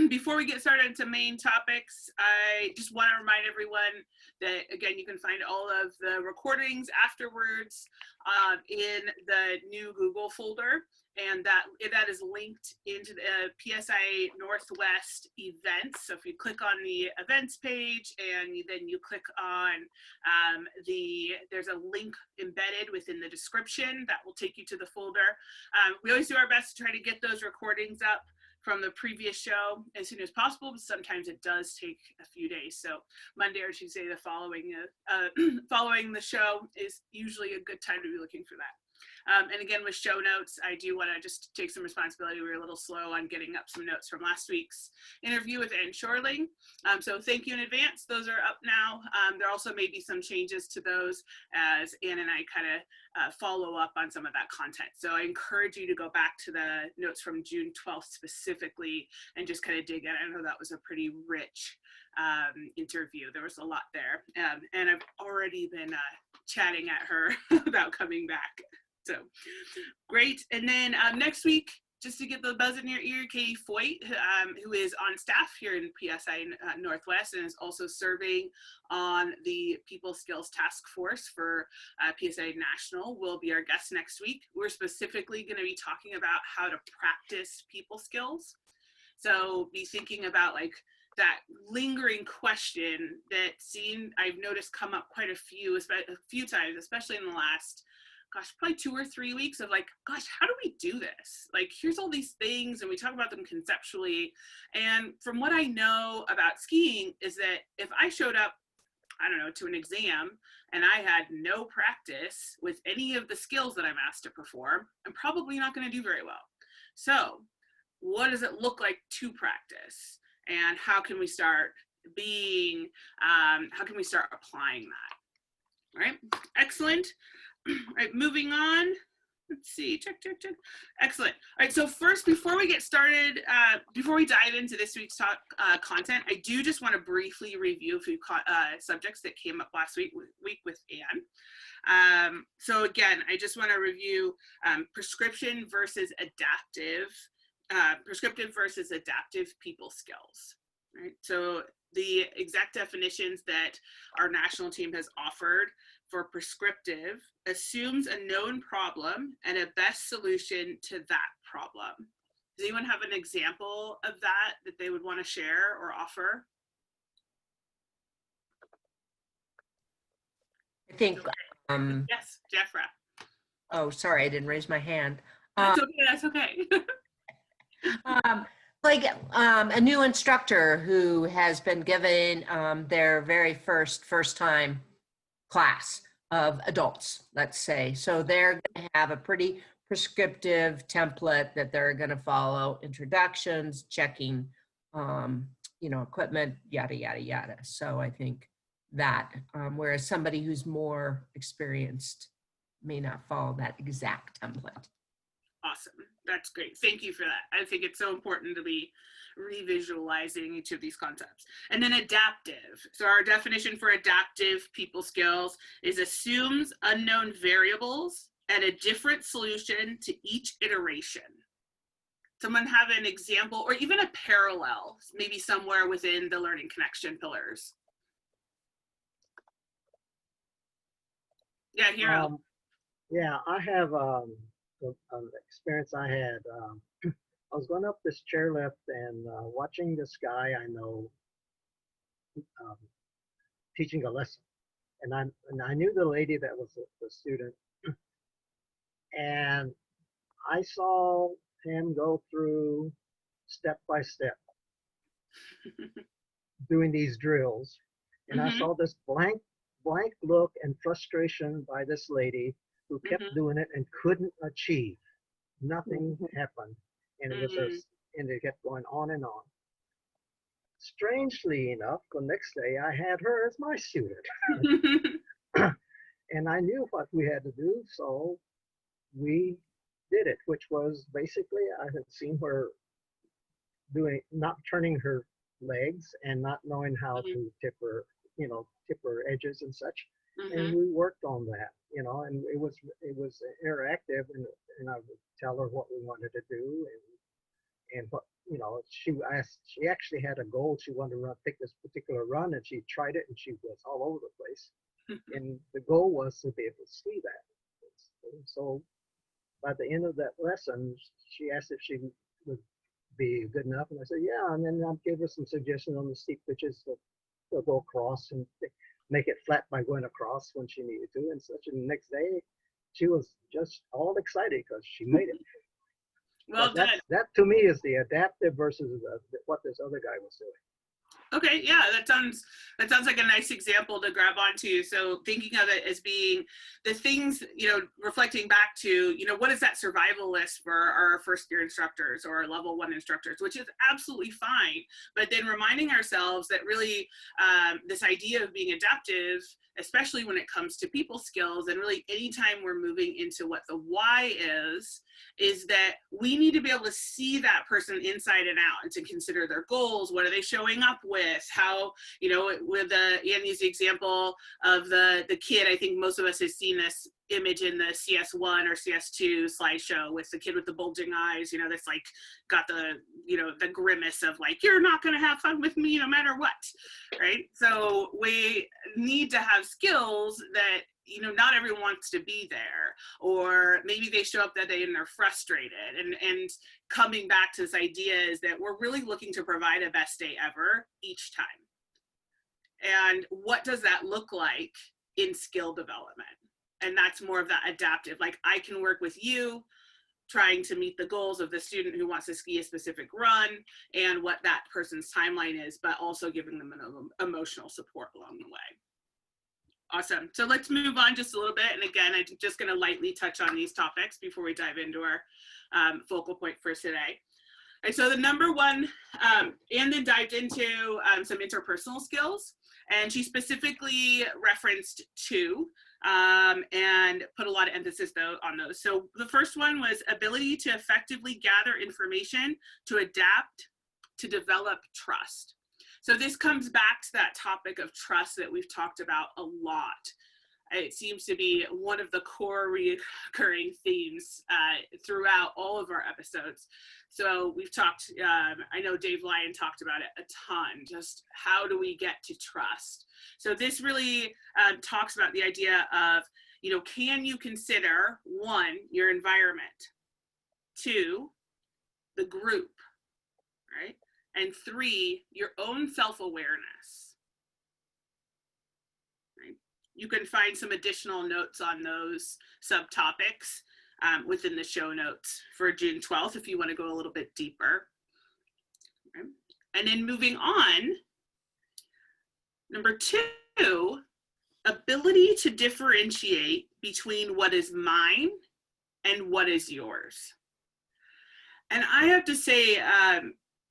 before we get started into main topics, I just want to remind everyone that, again, you can find all of the recordings afterwards in the new Google folder, and that is linked into the PSIA Northwest events. So if you click on the events page and then you click on there's a link embedded within the description that will take you to the folder. We always do our best to try to get those recordings up from the previous show as soon as possible, but sometimes it does take a few days. So Monday or Tuesday, the following the show is usually a good time to be looking for that. And again, with show notes, I do want to just take some responsibility. We were a little slow on getting up some notes from last week's interview with Ann Shorling. So thank you in advance. Those are up now. There also may be some changes to those as Ann and I kind of follow up on some of that content. So I encourage you to go back to the notes from June 12th specifically and just kind of dig in. I know that was a pretty rich interview. There was a lot there. And I've already been chatting at her about coming back. So great. And then next week, just to get the buzz in your ear, Katie Foyt, who is on staff here in PSI Northwest and is also serving on the People Skills Task Force for PSI National, will be our guest next week. We're specifically going to be talking about how to practice people skills. So be thinking about like that lingering question that I've noticed come up quite a few times, especially in the last, probably 2 or 3 weeks of like, gosh, how do we do this? Like, here's all these things and we talk about them conceptually. And from what I know about skiing is that if I showed up, I don't know, to an exam and I had no practice with any of the skills that I'm asked to perform, I'm probably not going to do very well. So what does it look like to practice? And how can we start how can we start applying that? All right, excellent. All right, moving on. Let's see, check. Excellent. All right, so first, before we get started, before we dive into this week's content, I do just want to briefly review a few subjects that came up last week with Ann. So again, I just want to review prescriptive versus adaptive people skills. Right? So the exact definitions that our national team has offered for prescriptive assumes a known problem and a best solution to that problem. Does anyone have an example of that they would want to share or offer? I think. Yes, Jeffra. Oh, sorry, I didn't raise my hand. That's okay. Like a new instructor who has been given their very first time class of adults, let's say. So they're going to have a pretty prescriptive template that they're going to follow: introductions, checking, equipment, yada, yada, yada. So I think that, whereas somebody who's more experienced may not follow that exact template. Awesome. That's great. Thank you for that. I think it's so important to be revisualizing each of these concepts. And then adaptive. So our definition for adaptive people skills is assumes unknown variables and a different solution to each iteration. Someone have an example or even a parallel, maybe somewhere within the learning connection pillars. Yeah, Hero. Yeah, I have an experience I had. I was going up this chairlift and watching this guy I know teaching a lesson, and I knew the lady that was the student, and I saw him go through step by step doing these drills, and I saw this blank look and frustration by this lady who kept doing it and couldn't achieve. Nothing happened, and it kept going on and on. Strangely enough, the next day I had her as my student, and I knew what we had to do, so we did it, which was basically I had seen her not turning her legs and not knowing how to tip her edges and such. And we worked on that, and it was interactive, and I would tell her what we wanted to do and what you know, she actually had a goal. She wanted to take this particular run, and she tried it, and she was all over the place. And the goal was to be able to see that. So by the end of that lesson, she asked if she would be good enough, and I said, yeah. And then I gave her some suggestions on the steep pitches to go across and make it flat by going across when she needed to, and such. And the next day, she was just all excited because she made it. Well done. That to me is the adaptive versus what this other guy was doing. Okay, yeah, that sounds like a nice example to grab onto. So thinking of it as being the things, you know, reflecting back to, you know, what is that survival list for our first year instructors or level 1 instructors, which is absolutely fine. But then reminding ourselves that really this idea of being adaptive, especially when it comes to people skills, and really anytime we're moving into what the why is that we need to be able to see that person inside and out and to consider their goals. What are they showing up with? How, you know, with Ann used the example of the kid, I think most of us have seen this image in the CS1 or CS2 slideshow with the kid with the bulging eyes, you know, that's like got the, you know, the grimace of like, you're not going to have fun with me no matter what, right? So we need to have skills that, you know, not everyone wants to be there, or maybe they show up that day and they're frustrated. And coming back to this idea is that we're really looking to provide a best day ever each time. And what does that look like in skill development? And that's more of that adaptive, like I can work with you trying to meet the goals of the student who wants to ski a specific run and what that person's timeline is, but also giving them an emotional support along the way. Awesome. So let's move on just a little bit. And again, I'm just going to lightly touch on these topics before we dive into our focal point for today. And so the number one, Ann then dived into some interpersonal skills, and she specifically referenced 2 and put a lot of emphasis though on those. So the first one was ability to effectively gather information, to adapt, to develop trust. So this comes back to that topic of trust that we've talked about a lot. It seems to be one of the core recurring themes throughout all of our episodes. So we've talked, I know Dave Lyon talked about it a ton, just how do we get to trust? So this really talks about the idea of, you know, can you consider 1, your environment, 2, the group, right? And 3, your own self-awareness. Right? You can find some additional notes on those subtopics within the show notes for June 12th if you want to go a little bit deeper. Okay. And then moving on, number 2, ability to differentiate between what is mine and what is yours. And I have to say,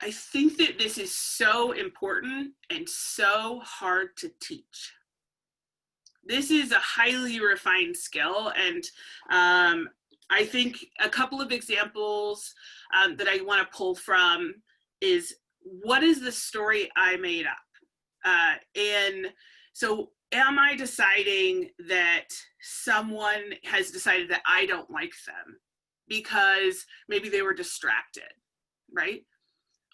I think that this is so important and so hard to teach. This is a highly refined skill, and I think a couple of examples that I want to pull from is, what is the story I made up? And so am I deciding that someone has decided that I don't like them because maybe they were distracted, right,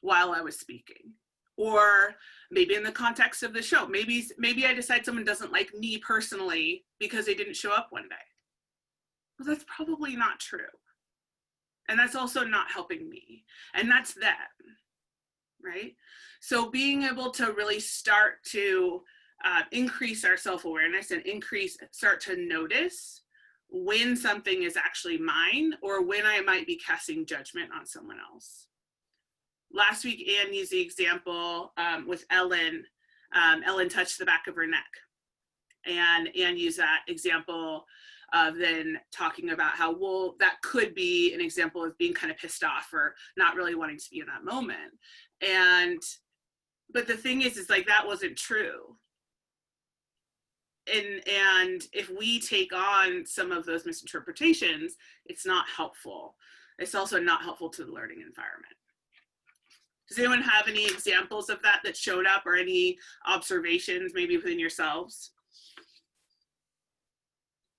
while I was speaking? Or maybe in the context of the show, maybe I decide someone doesn't like me personally because they didn't show up one day. Well, that's probably not true. And that's also not helping me. And that's them, right? So being able to really start to increase our self-awareness and start to notice when something is actually mine or when I might be casting judgment on someone else. Last week, Ann used the example with Ellen. Ellen touched the back of her neck. And Ann used that example of then talking about how, well, that could be an example of being kind of pissed off or not really wanting to be in that moment. But the thing is like, that wasn't true. And if we take on some of those misinterpretations, it's not helpful. It's also not helpful to the learning environment. Does anyone have any examples of that showed up, or any observations maybe within yourselves?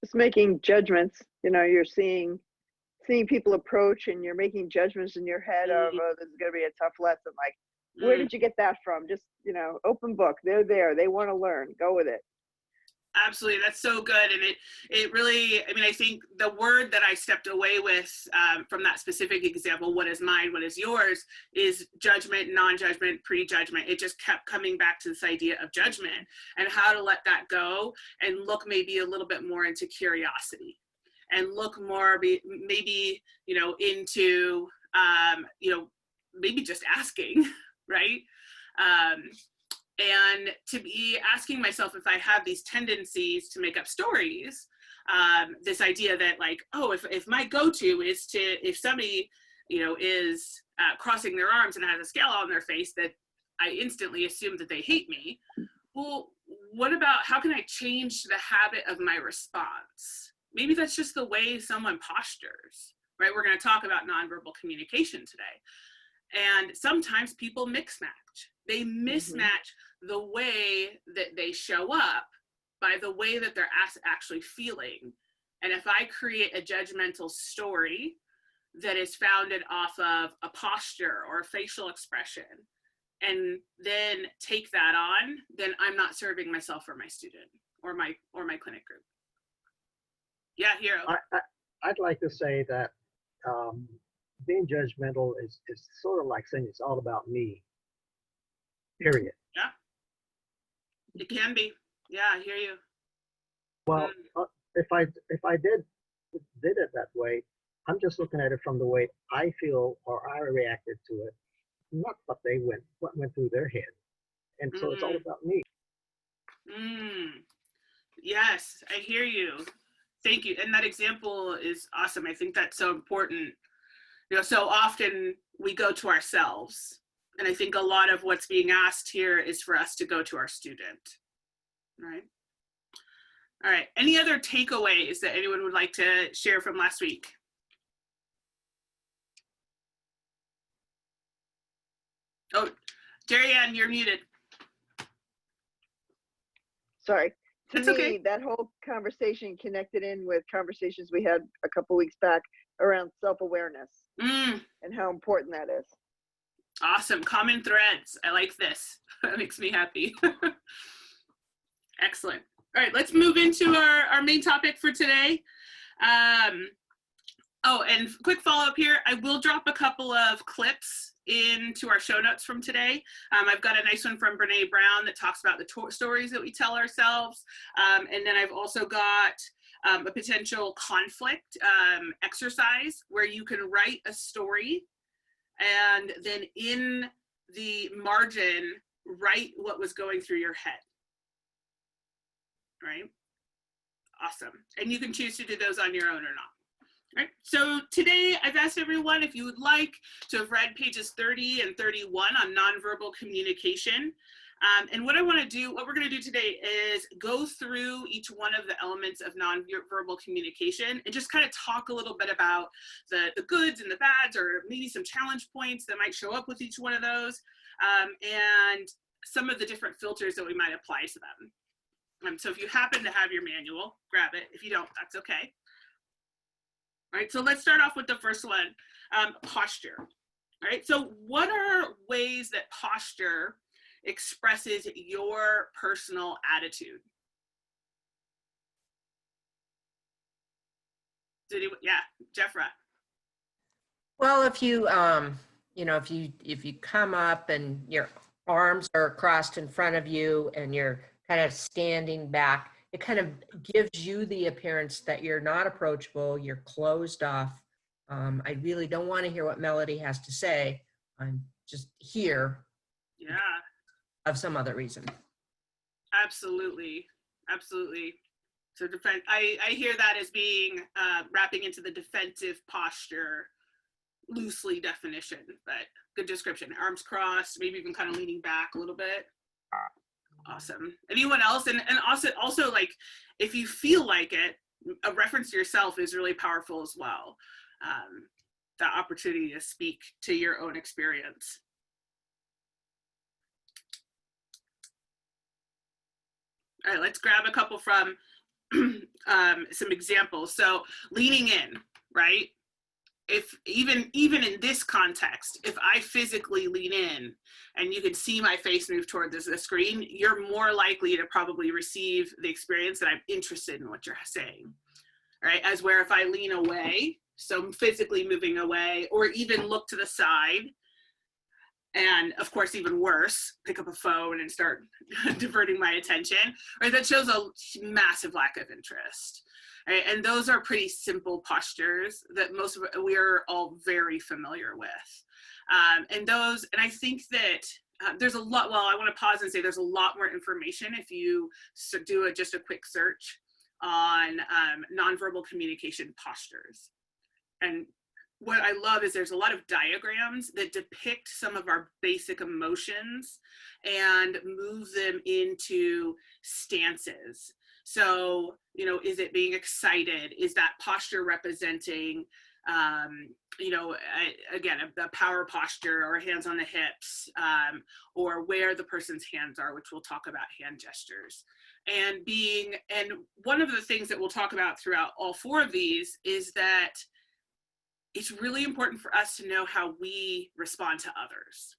Just making judgments, you know, you're seeing seeing people approach and you're making judgments in your head of, oh, this is going to be a tough lesson. Like, where did you get that from? Just, you know, open book. They're there. They want to learn. Go with it. Absolutely. That's so good. And it really, I mean, I think the word that I stepped away with from that specific example, what is mine, what is yours, is judgment, non-judgment, prejudgment. It just kept coming back to this idea of judgment and how to let that go and look maybe a little bit more into curiosity and look more maybe, you know, into, you know, maybe just asking, right? And to be asking myself if I have these tendencies to make up stories, this idea that like, oh, if my go-to is to, if somebody, you know, is crossing their arms and has a scale on their face, that I instantly assume that they hate me. Well, what about, how can I change the habit of my response? Maybe that's just the way someone postures, right? We're going to talk about nonverbal communication today. And sometimes people mix match. They mismatch the way that they show up by the way that they're actually feeling. And if I create a judgmental story that is founded off of a posture or a facial expression, and then take that on, then I'm not serving myself or my student or my clinic group. Yeah, Hero. I'd like to say that being judgmental is sort of like saying it's all about me. Period. Yeah, it can be. Yeah, I hear you. Well, if I did it that way, I'm just looking at it from the way I feel or I reacted to it, not what went through their head. And so it's all about me. Yes, I hear you. Thank you. And that example is awesome. I think that's so important. You know, so often we go to ourselves. And I think a lot of what's being asked here is for us to go to our student, right? All right, any other takeaways that anyone would like to share from last week? Oh, Jerry Ann, you're muted. Sorry. To That's me, okay. that whole conversation connected in with conversations we had a couple weeks back around self-awareness and how important that is. Awesome, common threads. I like this. That makes me happy. Excellent. All right, let's move into our main topic for today. Oh, and quick follow-up here. I will drop a couple of clips into our show notes from today. I've got a nice one from Brene Brown that talks about the stories that we tell ourselves. And then I've also got a potential conflict exercise where you can write a story and then in the margin, write what was going through your head. Right? Awesome. And you can choose to do those on your own or not. Right. So today I've asked everyone if you would like to have read pages 30 and 31 on nonverbal communication. And what we're going to do today is go through each one of the elements of nonverbal communication and just kind of talk a little bit about the goods and the bads, or maybe some challenge points that might show up with each one of those, and some of the different filters that we might apply to them. So if you happen to have your manual, grab it. If you don't, that's okay. All right, so let's start off with the first one, posture. All right, so what are ways that posture expresses your personal attitude? Yeah, Jeffra. Well, if you, you know, if you come up and your arms are crossed in front of you and you're kind of standing back, it kind of gives you the appearance that you're not approachable, you're closed off. I really don't want to hear what Melodie has to say. I'm just here. Yeah. Of some other reason. Absolutely. Absolutely. So I hear that as being wrapping into the defensive posture, loosely definition, but good description. Arms crossed, maybe even kind of leaning back a little bit. Awesome. Anyone else? And also like, if you feel like it, a reference to yourself is really powerful as well. The opportunity to speak to your own experience. All right, let's grab a couple from some examples. So leaning in, right? if even in this context, if I physically lean in and you can see my face move toward the screen, you're more likely to probably receive the experience that I'm interested in what you're saying, right? As where if I lean away, so I'm physically moving away, or even look to the side, and of course, even worse, pick up a phone and start diverting my attention, right? That shows a massive lack of interest. Right? And those are pretty simple postures that we are all very familiar with. And I think that there's a lot, well, I want to pause and say there's a lot more information if you do just a quick search on nonverbal communication postures. And what I love is there's a lot of diagrams that depict some of our basic emotions and move them into stances. So, you know, is it being excited? Is that posture representing, you know, again, a power posture or hands on the hips, or where the person's hands are, which we'll talk about hand gestures. And one of the things that we'll talk about throughout all four of these is that it's really important for us to know how we respond to others.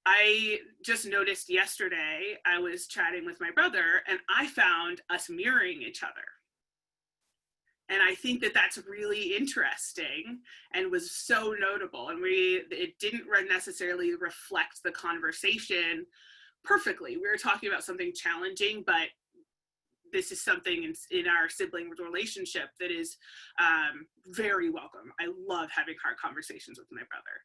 I just noticed yesterday, I was chatting with my brother and I found us mirroring each other. And I think that that's really interesting and was so notable. And it didn't necessarily reflect the conversation perfectly. We were talking about something challenging, but this is something in our sibling relationship that is very welcome. I love having hard conversations with my brother.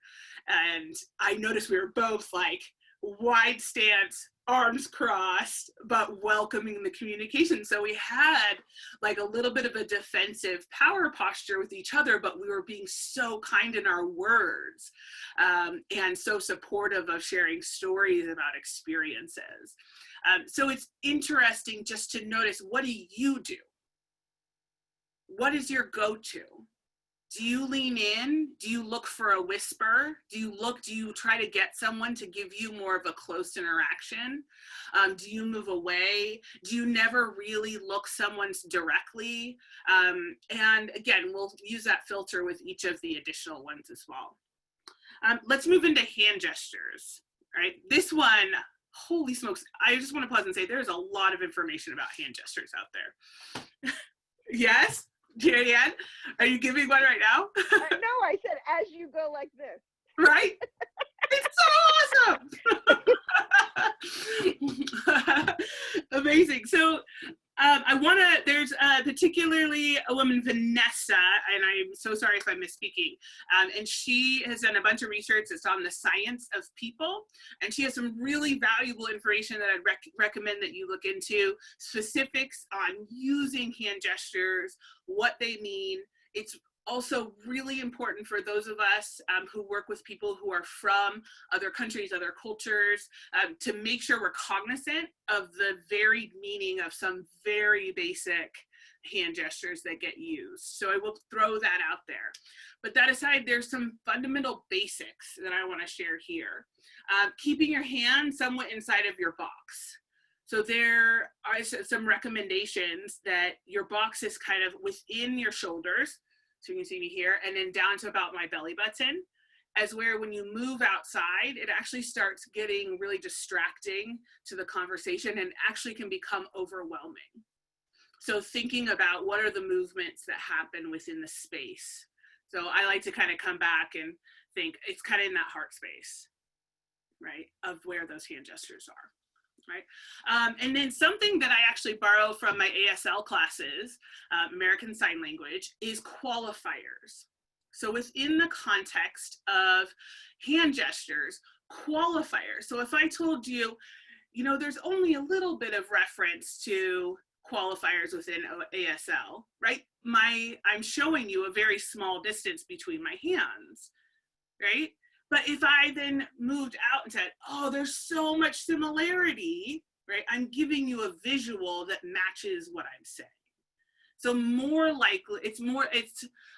And I noticed we were both like wide stance, arms crossed, but welcoming the communication. So we had like a little bit of a defensive power posture with each other, but we were being so kind in our words, and so supportive of sharing stories about experiences. So it's interesting just to notice, what do you do? What is your go-to? Do you lean in? Do you look for a whisper? Do you try to get someone to give you more of a close interaction? Do you move away? Do you never really look someone's directly? And again, we'll use that filter with each of the additional ones as well. Let's move into hand gestures, right? This one, holy smokes, I just want to pause and say there's a lot of information about hand gestures out there. Yes? Jarianne, are you giving one right now? No, I said as you go like this. Right? It's so awesome. Amazing. So there's particularly a woman, Vanessa, and I'm so sorry if I'm misspeaking, and she has done a bunch of research that's on the science of people, and she has some really valuable information that I'd recommend that you look into, specifics on using hand gestures, what they mean. It's also really important for those of us who work with people who are from other countries, other cultures, to make sure we're cognizant of the varied meaning of some very basic hand gestures that get used. So I will throw that out there. But that aside, there's some fundamental basics that I want to share here. Keeping your hand somewhat inside of your box. So there are some recommendations that your box is kind of within your shoulders, so you can see me here, and then down to about my belly button, as where when you move outside, it actually starts getting really distracting to the conversation and actually can become overwhelming. So thinking about what are the movements that happen within the space. So I like to kind of come back and think it's kind of in that heart space, right, of where those hand gestures are. Right? And then something that I actually borrow from my ASL classes, American Sign Language, is qualifiers. So within the context of hand gestures, qualifiers. So if I told you, you know, there's only a little bit of reference to qualifiers within ASL, right? I'm showing you a very small distance between my hands, right? But if I then moved out and said, oh, there's so much similarity, right? I'm giving you a visual that matches what I'm saying. So more likely,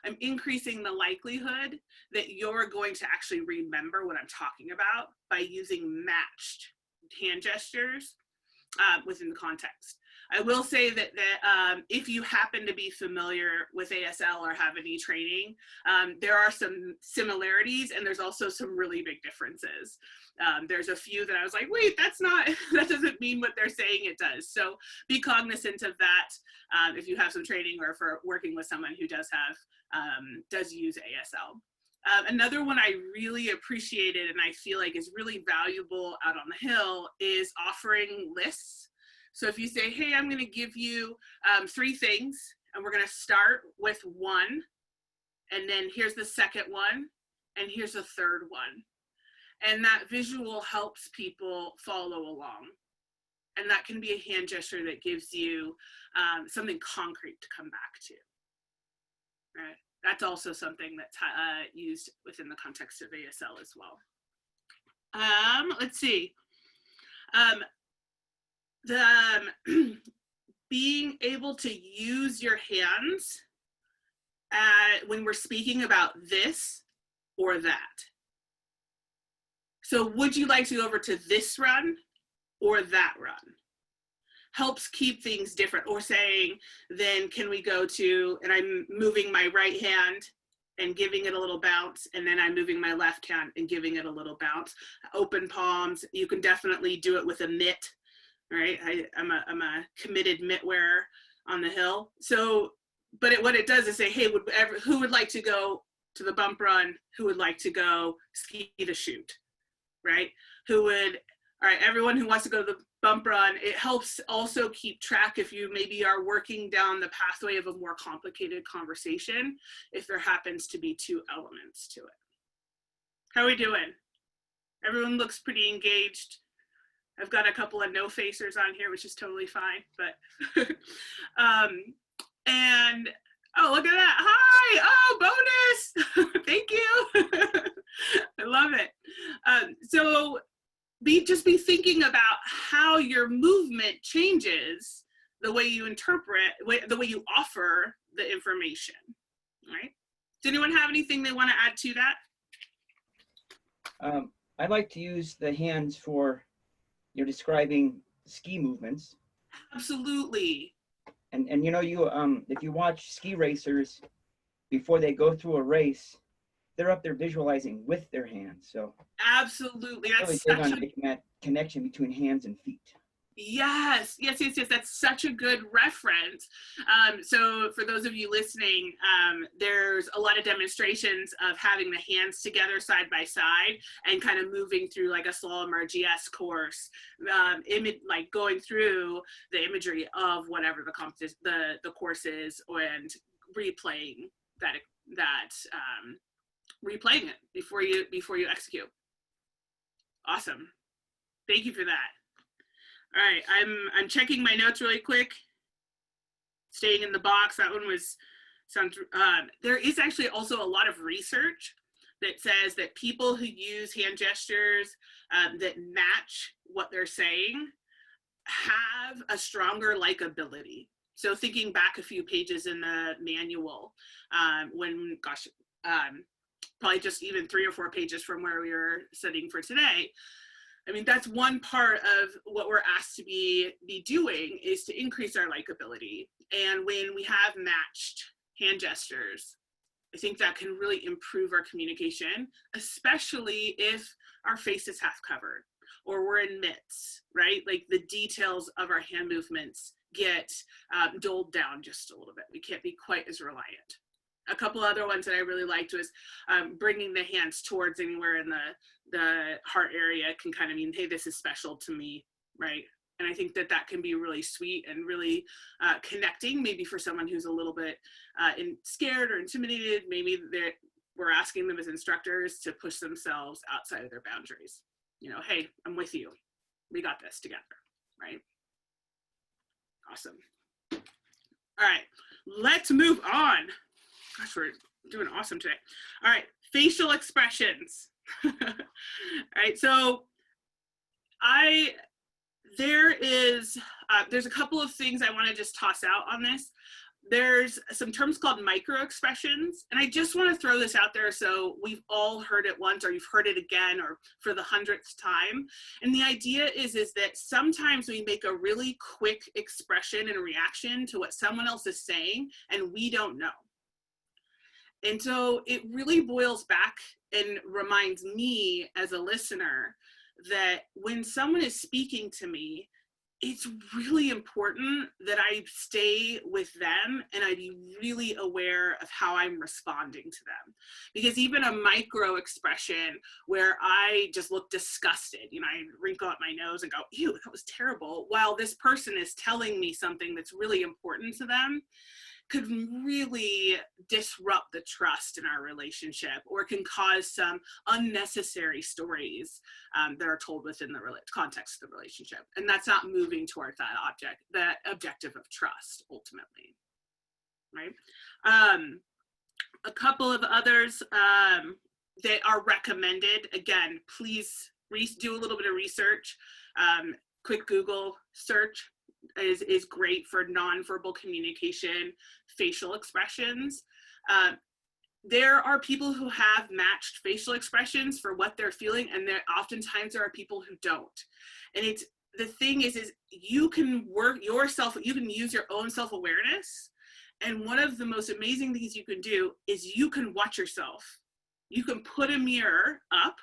I'm increasing the likelihood that you're going to actually remember what I'm talking about by using matched hand gestures within the context. I will say that if you happen to be familiar with ASL or have any training, there are some similarities and there's also some really big differences. There's a few that I was like, wait, that doesn't mean what they're saying it does. So be cognizant of that if you have some training or for working with someone who does use ASL. Another one I really appreciated and I feel like is really valuable out on the Hill is offering lists. So if you say, hey, I'm going to give you 3 things, and we're going to start with 1, and then here's the second one, and here's the third one. And that visual helps people follow along. And that can be a hand gesture that gives you something concrete to come back to. Right? That's also something that's used within the context of ASL as well. Let's see. Being able to use your hands when we're speaking about this or that. So would you like to go over to this run or that run? Helps keep things different. Or saying, then can we go to, and I'm moving my right hand and giving it a little bounce, and then I'm moving my left hand and giving it a little bounce. Open palms, you can definitely do it with a mitt. Right, I'm a committed mitt wearer on the Hill. So, but what it does is say, hey, who would like to go to the bump run? Who would like to go ski to shoot? Right? All right, everyone who wants to go to the bump run. It helps also keep track if you maybe are working down the pathway of a more complicated conversation, if there happens to be 2 elements to it. How are we doing? Everyone looks pretty engaged. I've got a couple of no-facers on here, which is totally fine, but, and, oh, look at that, hi, oh, bonus, thank you, I love it. So just be thinking about how your movement changes the way you interpret, the way you offer the information, right? Does anyone have anything they want to add to that? I like to use the hands for you're describing ski movements. Absolutely. And you know, if you watch ski racers before they go through a race, they're up there visualizing with their hands. So absolutely, that's really big on making that connection between hands and feet. Yes. That's such a good reference. So for those of you listening, there's a lot of demonstrations of having the hands together side by side and kind of moving through like a slalom or GS course, like going through the imagery of whatever the course is and replaying replaying it before you execute. Awesome. Thank you for that. All right, I'm checking my notes really quick. Staying in the box, that one sounds, there is actually also a lot of research that says that people who use hand gestures that match what they're saying have a stronger likability. So thinking back a few pages in the manual, probably just even 3 or 4 pages from where we were studying for today, I mean, that's one part of what we're asked to be doing is to increase our likability. And when we have matched hand gestures, I think that can really improve our communication, especially if our face is half covered or we're in mitts, right? Like the details of our hand movements get dulled down just a little bit. We can't be quite as reliant. A couple other ones that I really liked was bringing the hands towards anywhere in the heart area can kind of mean, hey, this is special to me, right? And I think that can be really sweet and really connecting, maybe for someone who's a little bit scared or intimidated. Maybe we're asking them as instructors to push themselves outside of their boundaries. You know, hey, I'm with you. We got this together, right? Awesome. All right, let's move on. Gosh, we're doing awesome today. All right, facial expressions. All right, so there's a couple of things I want to just toss out on this. there's some terms called micro expressions, and I just want to throw this out there so we've all heard it once, or you've heard it again, or for the 100th time. And the idea is that sometimes we make a really quick expression and reaction to what someone else is saying, and we don't know. And so it really boils back and reminds me as a listener that when someone is speaking to me, it's really important that I stay with them and I be really aware of how I'm responding to them. Because even a micro expression where I just look disgusted, you know, I wrinkle up my nose and go, ew, that was terrible, while this person is telling me something that's really important to them, could really disrupt the trust in our relationship, or can cause some unnecessary stories that are told within the context of the relationship. And that's not moving towards that objective of trust, ultimately, right? A couple of others that are recommended, again, please do a little bit of research. Quick Google search is great for nonverbal communication, facial expressions. There are people who have matched facial expressions for what they're feeling, and oftentimes there are people who don't. And the thing is you can you can use your own self-awareness. And one of the most amazing things you can do is you can watch yourself. You can put a mirror up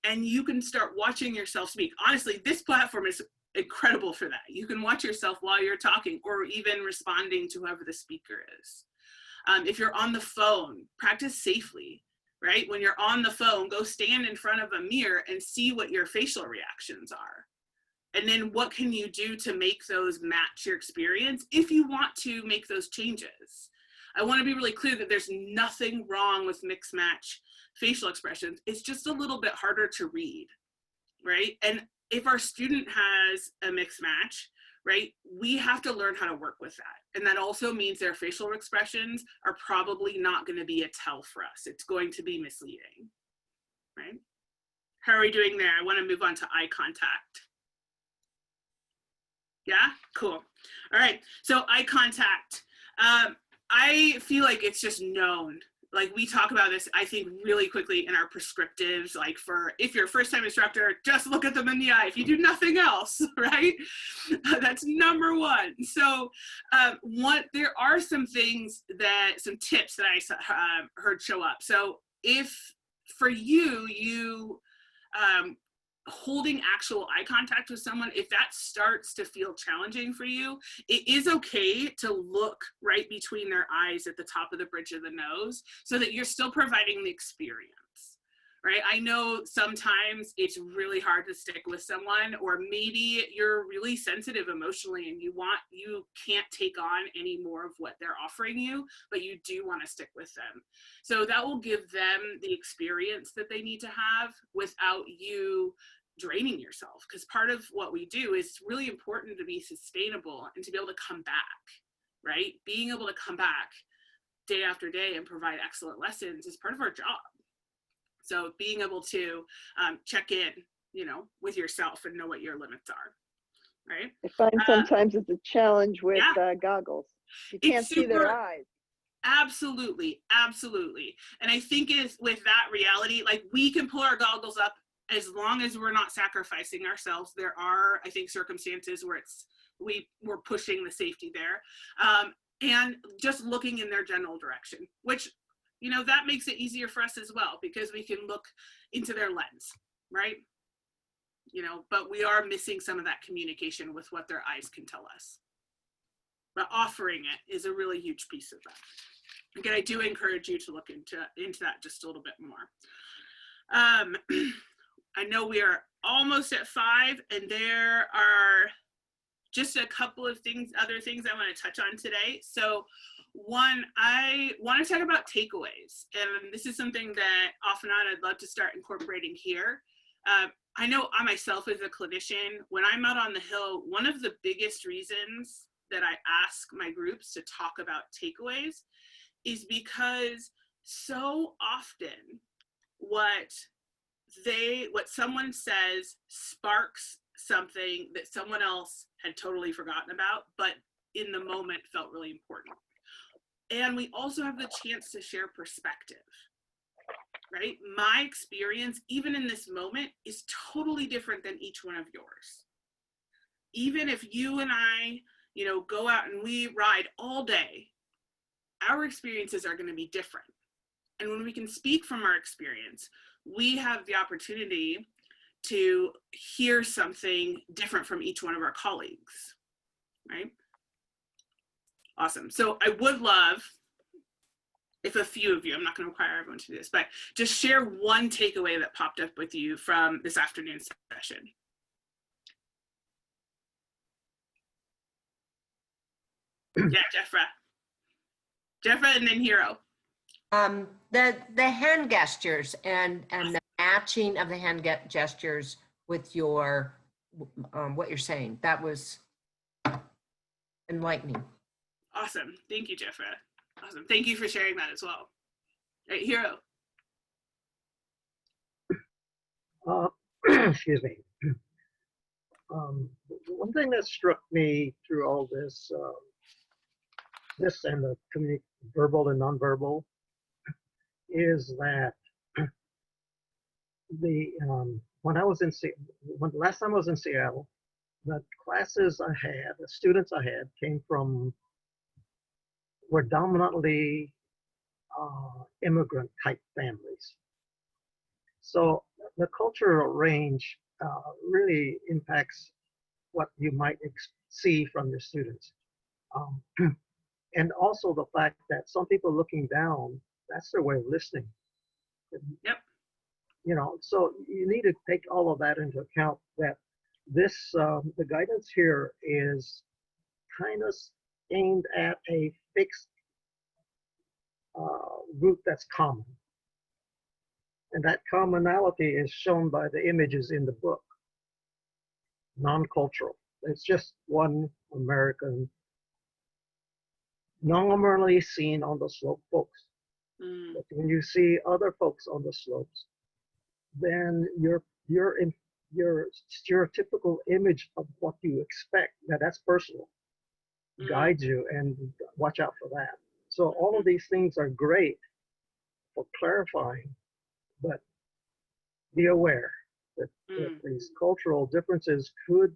and you can start watching yourself speak. Honestly, this platform is incredible for that. You can watch yourself while you're talking, or even responding to whoever the speaker is. If you're on the phone, practice safely, right? When you're on the phone, go stand in front of a mirror and see what your facial reactions are. And then what can you do to make those match your experience if you want to make those changes? I want to be really clear that there's nothing wrong with mix match facial expressions. It's just a little bit harder to read, right? And if our student has a mixed match, right, we have to learn how to work with that. And that also means their facial expressions are probably not going to be a tell for us. It's going to be misleading, right? How are we doing there? I want to move on to eye contact. Yeah, cool. All right, so eye contact. I feel like it's just known. Like, we talk about this, I think, really quickly in our prescriptives, like if you're a first-time instructor, just look at them in the eye if you do nothing else, right? That's number one. So there are some tips that I heard show up. So if for you holding actual eye contact with someone, if that starts to feel challenging for you, it is okay to look right between their eyes at the top of the bridge of the nose so that you're still providing the experience, right? I know sometimes it's really hard to stick with someone, or maybe you're really sensitive emotionally and you can't take on any more of what they're offering you, but you do want to stick with them. So that will give them the experience that they need to have without you draining yourself. Because part of what we do is really important to be sustainable and to be able to come back, right? Being able to come back day after day and provide excellent lessons is part of our job. So being able to check in, with yourself and know what your limits are, right? I find sometimes it's a challenge with goggles. You can't see their eyes. Absolutely, absolutely. And I think with that reality, like, we can pull our goggles up as long as we're not sacrificing ourselves. There are, I think, circumstances where we're pushing the safety there, and just looking in their general direction, which, that makes it easier for us as well, because we can look into their lens, right? But we are missing some of that communication with what their eyes can tell us. But offering it is a really huge piece of that. Again, I do encourage you to look into that just a little bit more. I know we are almost at 5, and there are just a couple of other things I want to touch on today. So one, I want to talk about takeaways. And this is something that off and on I'd love to start incorporating here. I know I myself, as a clinician, when I'm out on the Hill, one of the biggest reasons that I ask my groups to talk about takeaways is because so often what someone says sparks something that someone else had totally forgotten about, but in the moment felt really important. And we also have the chance to share perspective, right? My experience, even in this moment, is totally different than each one of yours. Even if you and I, you know, go out and we ride all day, our experiences are going to be different. And when we can speak from our experience, we have the opportunity to hear something different from each one of our colleagues, right? Awesome. So I would love if a few of you, I'm not going to require everyone to do this, but just share one takeaway that popped up with you from this afternoon's session. Yeah, Jeffra and then Hero. The hand gestures and the matching of the hand gestures with your what you're saying, that was enlightening. Awesome. Thank you, Jeffra. Awesome. Thank you for sharing that as well. All right, Hero. Excuse me. One thing that struck me through all this, this and the verbal and nonverbal, is that the when I was in last time I was in Seattle, the classes I had, the students I had, were dominantly immigrant type families. So the cultural range really impacts what you might see from your students. And also the fact that some people looking down, that's their way of listening. Yep. You know, so you need to take all of that into account, that this, the guidance here is kind of aimed at a fixed group that's common. And that commonality is shown by the images in the book. Non-cultural. It's just one American, normally seen on the slope folks. But when you see other folks on the slopes, then your stereotypical image of what you expect, that's personal, guides you, and watch out for that. So all of these things are great for clarifying, but be aware that these cultural differences could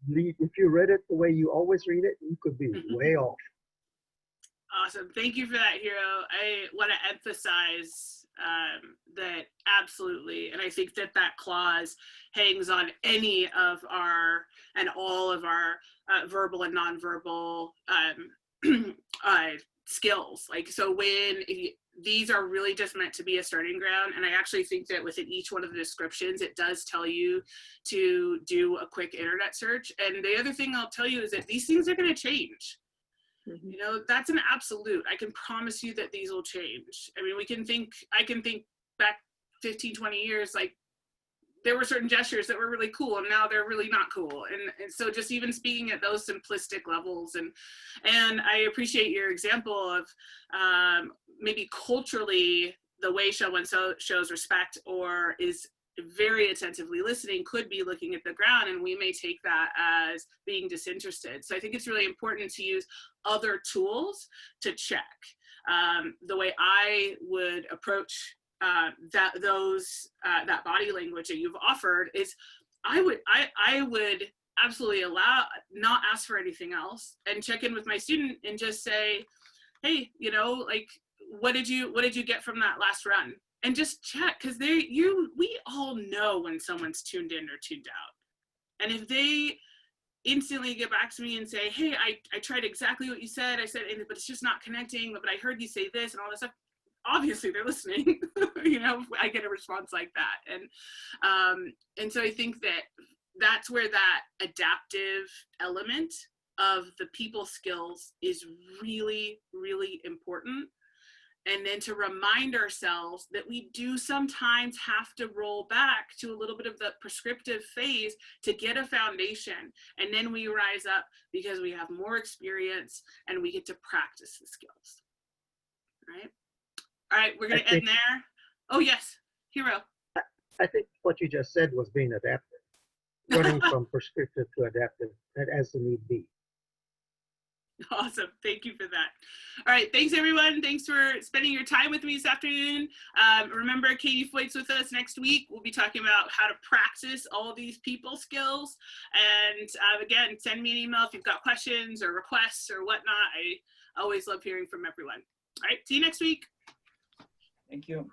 lead, if you read it the way you always read it, you could be way off. Awesome. Thank you for that, Hero. I want to emphasize that absolutely, and I think that that clause hangs on any of our and all of our verbal and nonverbal skills. Like, so these are really just meant to be a starting ground, and I actually think that within each one of the descriptions, it does tell you to do a quick internet search. And the other thing I'll tell you is that these things are going to change. You know, that's an absolute. I can promise you that these will change. I mean, I can think back 15, 20 years, like there were certain gestures that were really cool and now they're really not cool. And so just even speaking at those simplistic levels, and I appreciate your example of maybe culturally the way someone shows respect or is very attentively listening could be looking at the ground, and we may take that as being disinterested. So I think it's really important to use other tools to check. The way I would approach that body language that you've offered is I would absolutely not ask for anything else and check in with my student and just say, hey, you know, like, what did you get from that last run? And just check, because we all know when someone's tuned in or tuned out. And if they instantly get back to me and say, hey, I tried exactly what you said, but it's just not connecting, but I heard you say this and all this stuff, obviously they're listening. You know, I get a response like that. And so I think that's where that adaptive element of the people skills is really, really important. And then to remind ourselves that we do sometimes have to roll back to a little bit of the prescriptive phase to get a foundation. And then we rise up because we have more experience and we get to practice the skills. All right, we're going to end there. Oh, yes, Hero. I think what you just said was being adaptive, turning from prescriptive to adaptive as the need be. Awesome. Thank you for that. All right. Thanks, everyone. Thanks for spending your time with me this afternoon. Remember, Katie Foyt's with us next week. We'll be talking about how to practice all these people skills. And again, send me an email if you've got questions or requests or whatnot. I always love hearing from everyone. All right. See you next week. Thank you.